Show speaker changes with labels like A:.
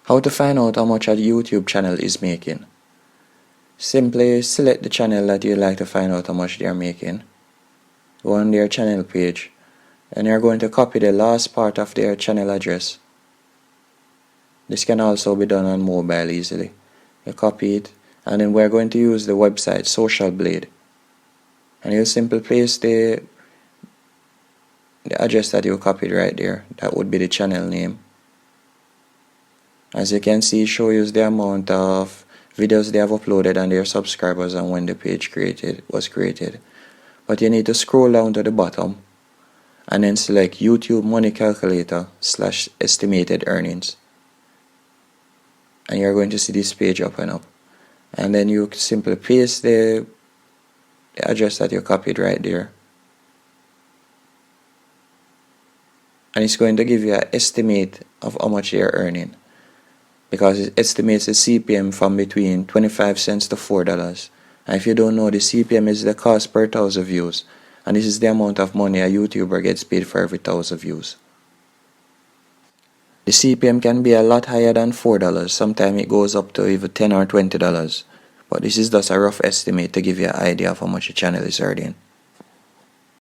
A: How to find out how much a YouTube channel is making? Simply select the channel that you'd like to find out how much they are making. Go on their channel page and you're going to copy the last part of their channel address. This can also be done on mobile easily. You copy it and then we're going to use the website Social Blade. And you simply place the address that you copied right there. That would be the channel name. As you can see, it shows the amount of videos they have uploaded and their subscribers and when the page was created. But you need to scroll down to the bottom and then select YouTube Money Calculator / estimated earnings. And you're going to see this page open up. And then you simply paste the address that you copied right there. And it's going to give you an estimate of how much you're earning, because it estimates the CPM from between 25 cents to $4. And if you don't know, the CPM is the cost per 1,000 views, and this is the amount of money a YouTuber gets paid for every 1,000 views. The CPM can be a lot higher than $4, sometimes it goes up to even $10 or $20, but this is just a rough estimate to give you an idea of how much your channel is earning.